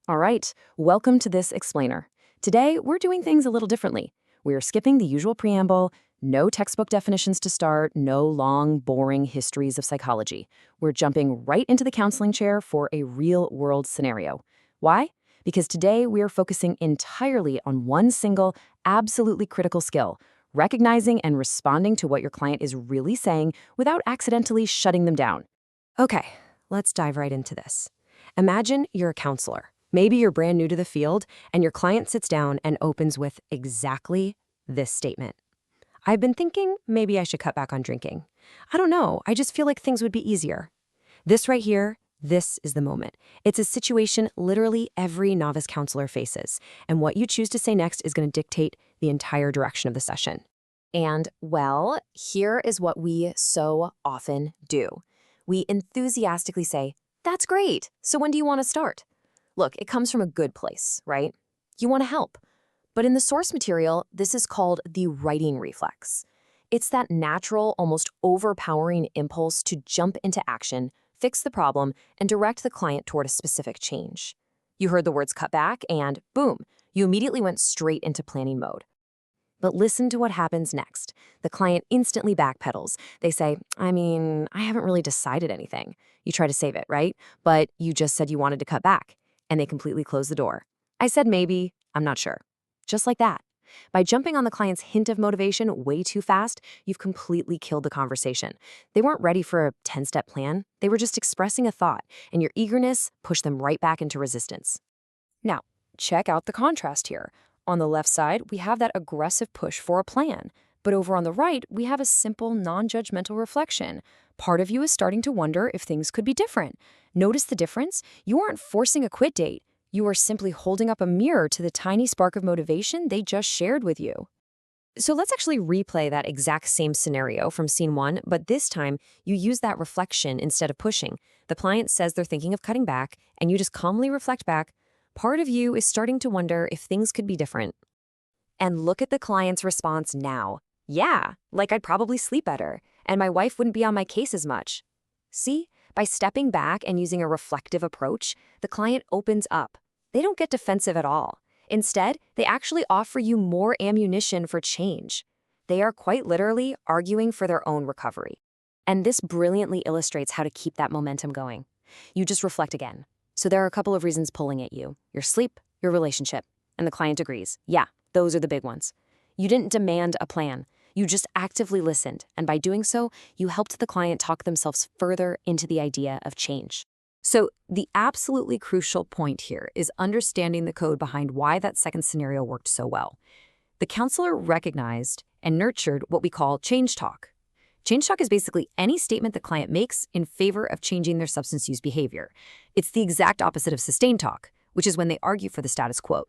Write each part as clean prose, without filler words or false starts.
All right, welcome to this explainer. Today, we're doing things a little differently. We're skipping the usual preamble, no textbook definitions to start, no long, boring histories of psychology. We're jumping right into the counseling chair for a real-world scenario. Why? Because today we are focusing entirely on one single, absolutely critical skill, recognizing and responding to what your client is really saying without accidentally shutting them down. Okay, let's dive right into this. Imagine you're a counselor. Maybe you're brand new to the field, and your client sits down and opens with exactly this statement. I've been thinking maybe I should cut back on drinking. I don't know, I just feel like things would be easier. This right here, this is the moment. It's a situation literally every novice counselor faces, and what you choose to say next is going to dictate the entire direction of the session. And, well, here is what we so often do. We enthusiastically say, "That's great. So when do you want to start?" Look, it comes from a good place, right? You want to help. But in the source material, this is called the writing reflex. It's that natural, almost overpowering impulse to jump into action, fix the problem, and direct the client toward a specific change. You heard the words cut back, and boom, you immediately went straight into planning mode. But listen to what happens next. The client instantly backpedals. They say, I haven't really decided anything. You try to save it, right? But you just said you wanted to cut back. And they completely close the door. I said maybe, I'm not sure. Just like that. By jumping on the client's hint of motivation way too fast, you've completely killed the conversation. They weren't ready for a 10-step plan. They were just expressing a thought, and your eagerness pushed them right back into resistance. Now, check out the contrast here. On the left side, we have that aggressive push for a plan. But over on the right, we have a simple, non-judgmental reflection. Part of you is starting to wonder if things could be different. Notice the difference? You aren't forcing a quit date. You are simply holding up a mirror to the tiny spark of motivation they just shared with you. So let's actually replay that exact same scenario from scene 1, but this time you use that reflection instead of pushing. The client says they're thinking of cutting back, and you just calmly reflect back. Part of you is starting to wonder if things could be different. And look at the client's response now. Yeah, like I'd probably sleep better, and my wife wouldn't be on my case as much. See, by stepping back and using a reflective approach, the client opens up. They don't get defensive at all. Instead, they actually offer you more ammunition for change. They are quite literally arguing for their own recovery. And this brilliantly illustrates how to keep that momentum going. You just reflect again. So there are a couple of reasons pulling at you: your sleep, your relationship, and the client agrees. Yeah, those are the big ones. You didn't demand a plan. You just actively listened, and by doing so, you helped the client talk themselves further into the idea of change. So the absolutely crucial point here is understanding the code behind why that second scenario worked so well. The counselor recognized and nurtured what we call change talk. Change talk is basically any statement the client makes in favor of changing their substance use behavior. It's the exact opposite of sustain talk, which is when they argue for the status quo.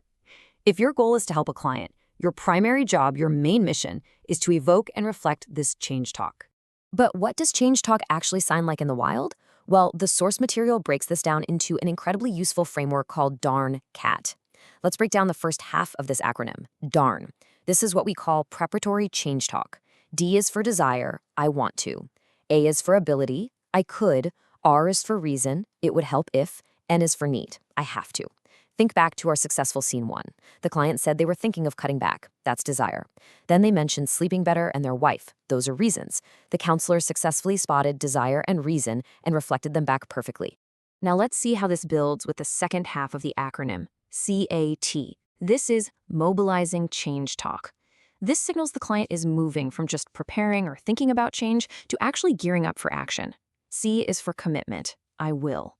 If your goal is to help a client, your primary job, your main mission, is to evoke and reflect this change talk. But what does change talk actually sound like in the wild? Well, the source material breaks this down into an incredibly useful framework called DARN-CAT. Let's break down the first half of this acronym, DARN. This is what we call preparatory change talk. D is for desire, I want to. A is for ability, I could. R is for reason, it would help if. N is for need, I have to. Think back to our successful scene 1. The client said they were thinking of cutting back. That's desire. Then they mentioned sleeping better and their wife. Those are reasons. The counselor successfully spotted desire and reason and reflected them back perfectly. Now let's see how this builds with the second half of the acronym, CAT. This is mobilizing change talk. This signals the client is moving from just preparing or thinking about change to actually gearing up for action. C is for commitment, I will.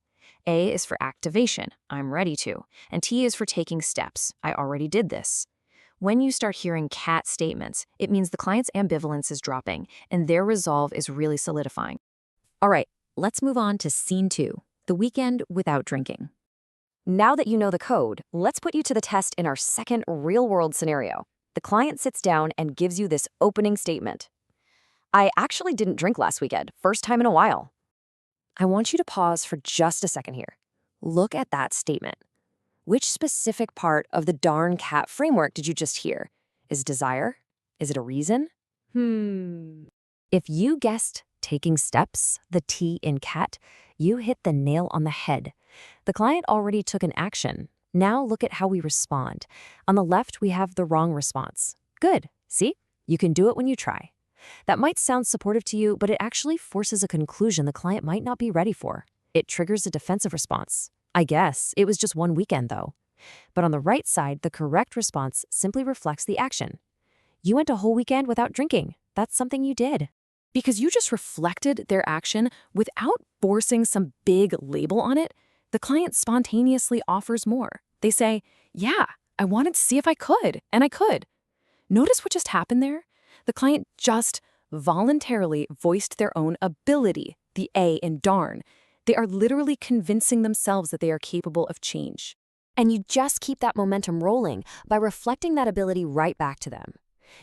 A is for activation, I'm ready to. And T is for taking steps, I already did this. When you start hearing CAT statements, it means the client's ambivalence is dropping and their resolve is really solidifying. All right, let's move on to scene 2, the weekend without drinking. Now that you know the code, let's put you to the test in our second real-world scenario. The client sits down and gives you this opening statement. I actually didn't drink last weekend, first time in a while. I want you to pause for just a second here. Look at that statement. Which specific part of the DARN-CAT framework did you just hear? Is it desire? Is it a reason? If you guessed taking steps, the T in CAT, you hit the nail on the head. The client already took an action. Now look at how we respond. On the left, we have the wrong response. Good. See? You can do it when you try. That might sound supportive to you, but it actually forces a conclusion the client might not be ready for. It triggers a defensive response. I guess it was just one weekend, though. But on the right side, the correct response simply reflects the action. You went a whole weekend without drinking. That's something you did. Because you just reflected their action without forcing some big label on it, the client spontaneously offers more. They say, yeah, I wanted to see if I could, and I could. Notice what just happened there? The client just voluntarily voiced their own ability, the A in darn. They are literally convincing themselves that they are capable of change. And you just keep that momentum rolling by reflecting that ability right back to them.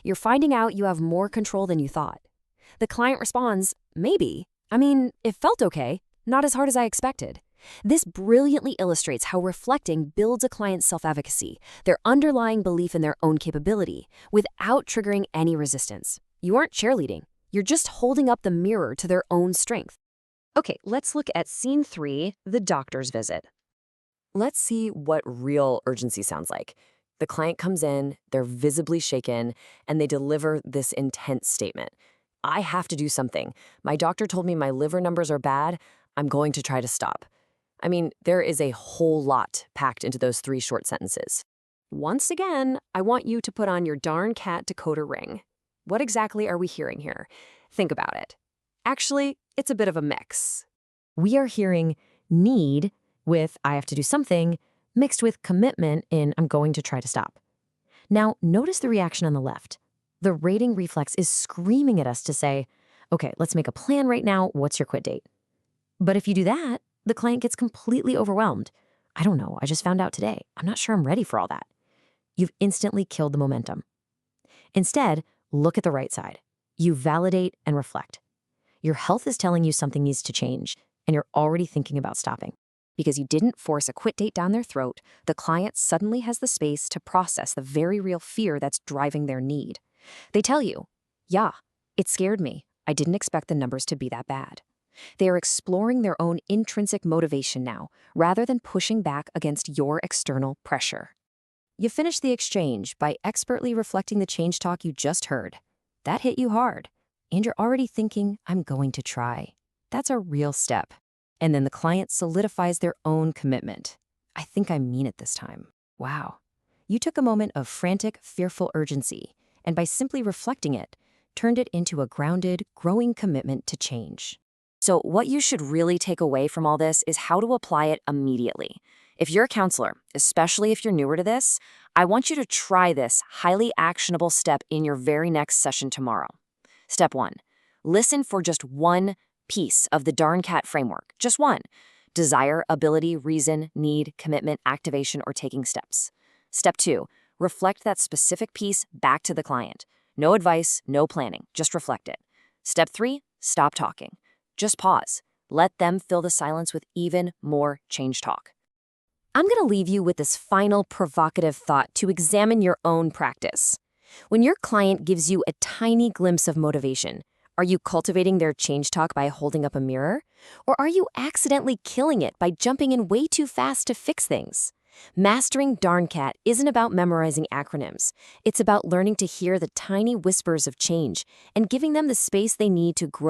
You're finding out you have more control than you thought. The client responds, maybe. I mean, it felt okay, not as hard as I expected. This brilliantly illustrates how reflecting builds a client's self-efficacy, their underlying belief in their own capability, without triggering any resistance. You aren't cheerleading. You're just holding up the mirror to their own strength. Okay, let's look at scene 3, the doctor's visit. Let's see what real urgency sounds like. The client comes in, they're visibly shaken, and they deliver this intense statement. I have to do something. My doctor told me my liver numbers are bad. I'm going to try to stop. I mean, there is a whole lot packed into those 3 short sentences. Once again, I want you to put on your darn cat decoder ring. What exactly are we hearing here? Think about it. Actually, it's a bit of a mix. We are hearing need with I have to do something mixed with commitment in I'm going to try to stop. Now, notice the reaction on the left. The rating reflex is screaming at us to say, okay, let's make a plan right now. What's your quit date? But if you do that, the client gets completely overwhelmed. I don't know. I just found out today. I'm not sure I'm ready for all that. You've instantly killed the momentum. Instead, look at the right side. You validate and reflect. Your health is telling you something needs to change, and you're already thinking about stopping. Because you didn't force a quit date down their throat, the client suddenly has the space to process the very real fear that's driving their need. They tell you, yeah, it scared me. I didn't expect the numbers to be that bad. They are exploring their own intrinsic motivation now, rather than pushing back against your external pressure. You finish the exchange by expertly reflecting the change talk you just heard. That hit you hard, and you're already thinking, I'm going to try. That's a real step. And then the client solidifies their own commitment. I think I mean it this time. Wow. You took a moment of frantic, fearful urgency, and by simply reflecting it, turned it into a grounded, growing commitment to change. So what you should really take away from all this is how to apply it immediately. If you're a counselor, especially if you're newer to this, I want you to try this highly actionable step in your very next session tomorrow. Step 1, listen for just one piece of the darn cat framework, just one. Desire, ability, reason, need, commitment, activation, or taking steps. Step 2, reflect that specific piece back to the client. No advice, no planning, just reflect it. Step 3, stop talking. Just pause. Let them fill the silence with even more change talk. I'm going to leave you with this final provocative thought to examine your own practice. When your client gives you a tiny glimpse of motivation, are you cultivating their change talk by holding up a mirror? Or are you accidentally killing it by jumping in way too fast to fix things? Mastering Darn Cat isn't about memorizing acronyms. It's about learning to hear the tiny whispers of change and giving them the space they need to grow.